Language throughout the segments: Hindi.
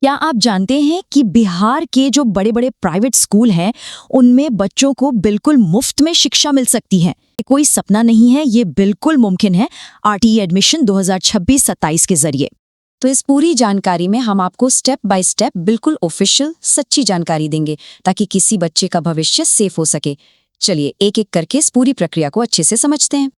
क्या आप जानते हैं कि बिहार के जो बड़े बड़े प्राइवेट स्कूल हैं उनमें बच्चों को बिल्कुल मुफ्त में शिक्षा मिल सकती है। ये कोई सपना नहीं है, ये बिल्कुल मुमकिन है आरटीई एडमिशन 2026-27 के जरिए। तो इस पूरी जानकारी में हम आपको स्टेप बाय स्टेप बिल्कुल ऑफिशियल सच्ची जानकारी देंगे ताकि किसी बच्चे का भविष्य सेफ हो सके। चलिए एक एक करके इस पूरी प्रक्रिया को अच्छे से समझते हैं।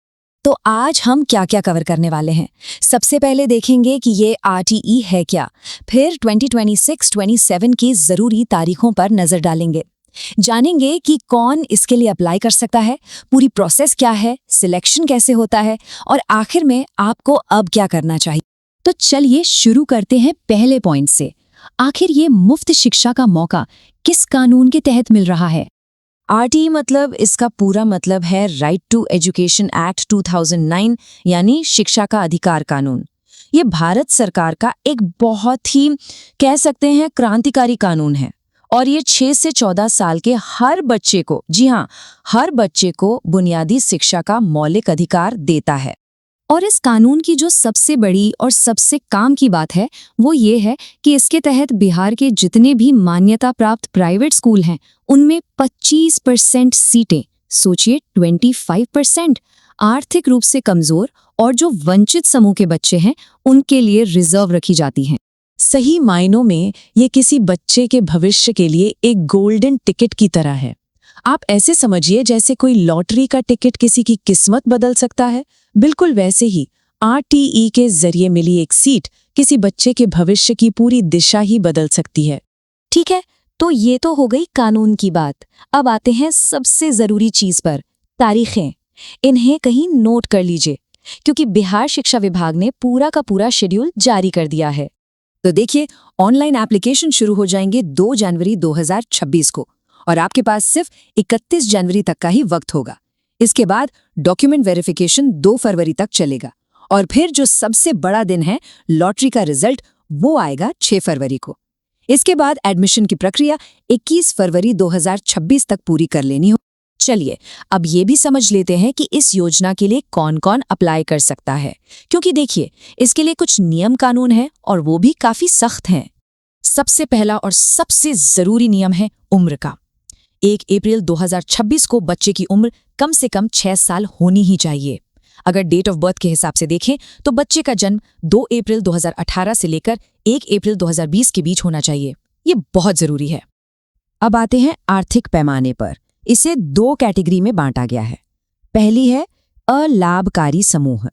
तो आज हम क्या क्या कवर करने वाले हैं। सबसे पहले देखेंगे कि ये आरटीई है क्या, फिर 2026-27 की ज़रूरी तारीखों पर नज़र डालेंगे, जानेंगे कि कौन इसके लिए अप्लाई कर सकता है, पूरी प्रोसेस क्या है, सिलेक्शन कैसे होता है और आखिर में आपको अब क्या करना चाहिए। तो चलिए शुरू करते हैं पहले पॉइंट से। आखिर ये मुफ्त शिक्षा का मौका किस कानून के तहत मिल रहा है। आरटीई मतलब इसका पूरा मतलब है राइट टू एजुकेशन एक्ट 2009 यानी शिक्षा का अधिकार कानून। ये भारत सरकार का एक बहुत ही कह सकते हैं क्रांतिकारी कानून है और ये 6 से 14 साल के हर बच्चे को, जी हाँ, हर बच्चे को बुनियादी शिक्षा का मौलिक अधिकार देता है। और इस कानून की जो सबसे बड़ी और सबसे काम की बात है वो ये है कि इसके तहत बिहार के जितने भी मान्यता प्राप्त प्राइवेट स्कूल हैं उनमें 25% सीटें, सोचिए 25%, आर्थिक रूप से कमजोर और जो वंचित समूह के बच्चे हैं उनके लिए रिजर्व रखी जाती हैं। सही मायनों में ये किसी बच्चे के भविष्य के लिए एक गोल्डन टिकट की तरह है। आप ऐसे समझिए जैसे कोई लॉटरी का टिकट किसी की किस्मत बदल सकता है, बिल्कुल वैसे ही आरटीई के जरिए मिली एक सीट किसी बच्चे के भविष्य की पूरी दिशा ही बदल सकती है। ठीक है, तो ये तो हो गई कानून की बात। अब आते हैं सबसे जरूरी चीज पर, तारीखें। इन्हें कहीं नोट कर लीजिए क्योंकि बिहार शिक्षा विभाग ने पूरा का पूरा शेड्यूल जारी कर दिया है। तो देखिए, ऑनलाइन एप्लीकेशन शुरू हो जाएंगे 2 जनवरी 2026 को और आपके पास सिर्फ 31 जनवरी तक का ही वक्त होगा। इसके बाद डॉक्यूमेंट वेरिफिकेशन 2 फरवरी तक चलेगा और फिर जो सबसे बड़ा दिन है लॉटरी का रिजल्ट, वो आएगा 6 फरवरी को। इसके बाद एडमिशन की प्रक्रिया 21 फरवरी 2026 तक पूरी कर लेनी हो। चलिए अब ये भी समझ लेते हैं कि इस योजना के लिए कौन कौन अप्लाई कर सकता है, क्योंकि देखिए इसके लिए कुछ नियम कानून हैं और वो भी काफी सख्त हैं। सबसे पहला और सबसे जरूरी नियम है उम्र का। 1 अप्रैल 2026 को बच्चे की उम्र कम से कम 6 साल होनी ही चाहिए। अगर डेट ऑफ बर्थ के हिसाब से देखें तो बच्चे का जन्म 2 अप्रैल 2018 से लेकर 1 अप्रैल 2020 के बीच होना चाहिए। ये बहुत जरूरी है। अब आते हैं आर्थिक पैमाने पर। इसे 2 कैटेगरी में बांटा गया है। पहली है अलाभकारी समूह।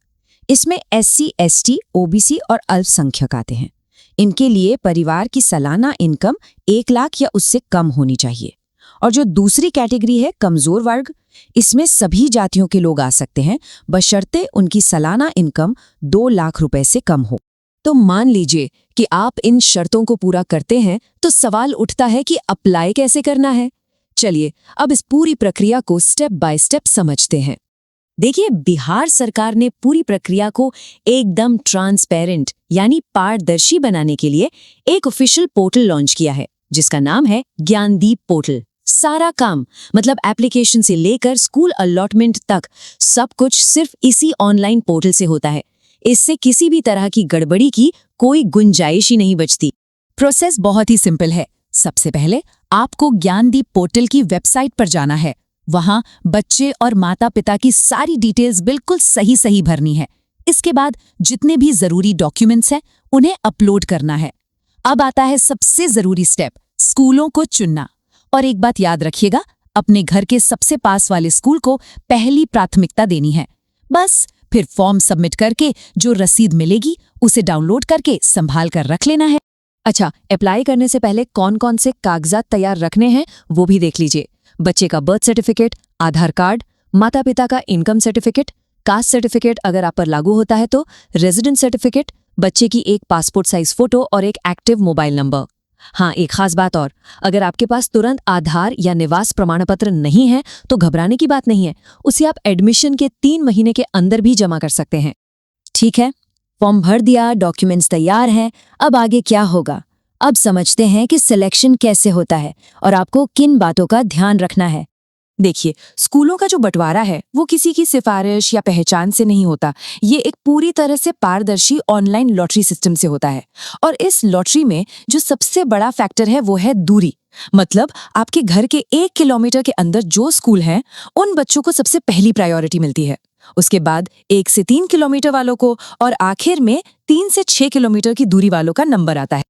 इसमें SC, ST, OBC और अल्पसंख्यक आते हैं। इनके लिए परिवार की सालाना इनकम 1 लाख या उससे कम होनी चाहिए। और जो दूसरी कैटेगरी है कमजोर वर्ग, इसमें सभी जातियों के लोग आ सकते हैं बशर्ते उनकी सालाना इनकम 2 लाख रुपए से कम हो। तो मान लीजिए कि आप इन शर्तों को पूरा करते हैं तो सवाल उठता है कि अप्लाई कैसे करना है। चलिए अब इस पूरी प्रक्रिया को स्टेप बाय स्टेप समझते हैं। देखिए, बिहार सरकार ने पूरी प्रक्रिया को एकदम ट्रांसपेरेंट यानी पारदर्शी बनाने के लिए एक ऑफिशियल पोर्टल लॉन्च किया है जिसका नाम है ज्ञानदीप पोर्टल। सारा काम मतलब एप्लीकेशन से लेकर स्कूल अलॉटमेंट तक सब कुछ सिर्फ इसी ऑनलाइन पोर्टल से होता है। इससे किसी भी तरह की गड़बड़ी की कोई गुंजाइश ही नहीं बचती। प्रोसेस बहुत ही सिंपल है। सबसे पहले आपको ज्ञानदीप पोर्टल की वेबसाइट पर जाना है। वहां बच्चे और माता पिता की सारी डिटेल्स बिल्कुल सही सही भरनी है। इसके बाद जितने भी जरूरी डॉक्यूमेंट्स हैं उन्हें अपलोड करना है। अब आता है सबसे जरूरी स्टेप, स्कूलों को चुनना। और एक बात याद रखिएगा, अपने घर के सबसे पास वाले स्कूल को पहली प्राथमिकता देनी है। बस फिर फॉर्म सबमिट करके जो रसीद मिलेगी उसे डाउनलोड करके संभाल कर रख लेना है। अच्छा, अप्लाई करने से पहले कौन कौन से कागजात तैयार रखने हैं वो भी देख लीजिए। बच्चे का बर्थ सर्टिफिकेट, आधार कार्ड, माता पिता का इनकम सर्टिफिकेट, कास्ट सर्टिफिकेट अगर आप पर लागू होता है तो, रेजिडेंट सर्टिफिकेट, बच्चे की एक पासपोर्ट साइज फोटो और एक एक्टिव मोबाइल नंबर। हाँ, एक खास बात और, अगर आपके पास तुरंत आधार या निवास प्रमाण पत्र नहीं है तो घबराने की बात नहीं है, उसे आप एडमिशन के 3 महीने के अंदर भी जमा कर सकते हैं। ठीक है, फॉर्म भर दिया, डॉक्यूमेंट्स तैयार हैं, अब आगे क्या होगा। अब समझते हैं कि सिलेक्शन कैसे होता है और आपको किन बातों का ध्यान रखना है। देखिए, स्कूलों का जो बंटवारा है वो किसी की सिफारिश या पहचान से नहीं होता। ये एक पूरी तरह से पारदर्शी ऑनलाइन लॉटरी सिस्टम से होता है। और इस लॉटरी में जो सबसे बड़ा फैक्टर है वो है दूरी। मतलब आपके घर के 1 किलोमीटर के अंदर जो स्कूल हैं, उन बच्चों को सबसे पहली प्रायोरिटी मिलती है। उसके बाद 1 से 3 किलोमीटर वालों को, और आखिर में 3 से 6 किलोमीटर की दूरी वालों का नंबर आता है।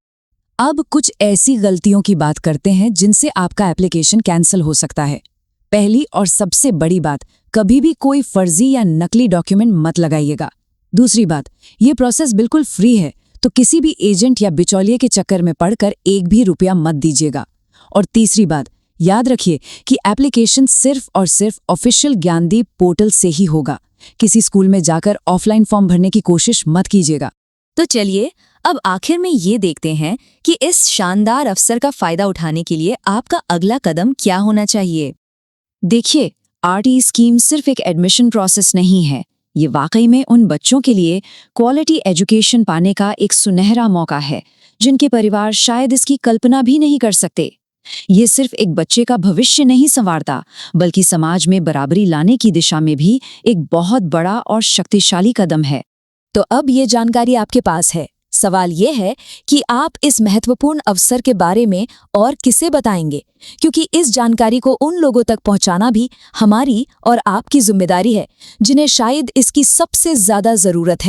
अब कुछ ऐसी गलतियों की बात करते हैं जिनसे आपका एप्लीकेशन कैंसिल हो सकता है। पहली और सबसे बड़ी बात, कभी भी कोई फर्जी या नकली डॉक्यूमेंट मत लगाइएगा। दूसरी बात, ये प्रोसेस बिल्कुल फ्री है, तो किसी भी एजेंट या बिचौलिए के चक्कर में पड़कर एक भी रुपया मत दीजिएगा। और तीसरी बात, याद रखिए कि एप्लीकेशन सिर्फ और सिर्फ ऑफिशियल ज्ञानदीप पोर्टल से ही होगा। किसी स्कूल में जाकर ऑफलाइन फॉर्म भरने की कोशिश मत कीजिएगा। तो चलिए अब आखिर में ये देखते हैं कि इस शानदार अवसर का फायदा उठाने के लिए आपका अगला कदम क्या होना चाहिए। देखिए, आरटी स्कीम सिर्फ एक एडमिशन प्रोसेस नहीं है। ये वाकई में उन बच्चों के लिए क्वालिटी एजुकेशन पाने का एक सुनहरा मौका है जिनके परिवार शायद इसकी कल्पना भी नहीं कर सकते। ये सिर्फ एक बच्चे का भविष्य नहीं संवारता, बल्कि समाज में बराबरी लाने की दिशा में भी एक बहुत बड़ा और शक्तिशाली कदम है। तो अब ये जानकारी आपके पास है। सवाल ये है कि आप इस महत्वपूर्ण अवसर के बारे में और किसे बताएंगे, क्योंकि इस जानकारी को उन लोगों तक पहुंचाना भी हमारी और आपकी जिम्मेदारी है जिन्हें शायद इसकी सबसे ज्यादा जरूरत है।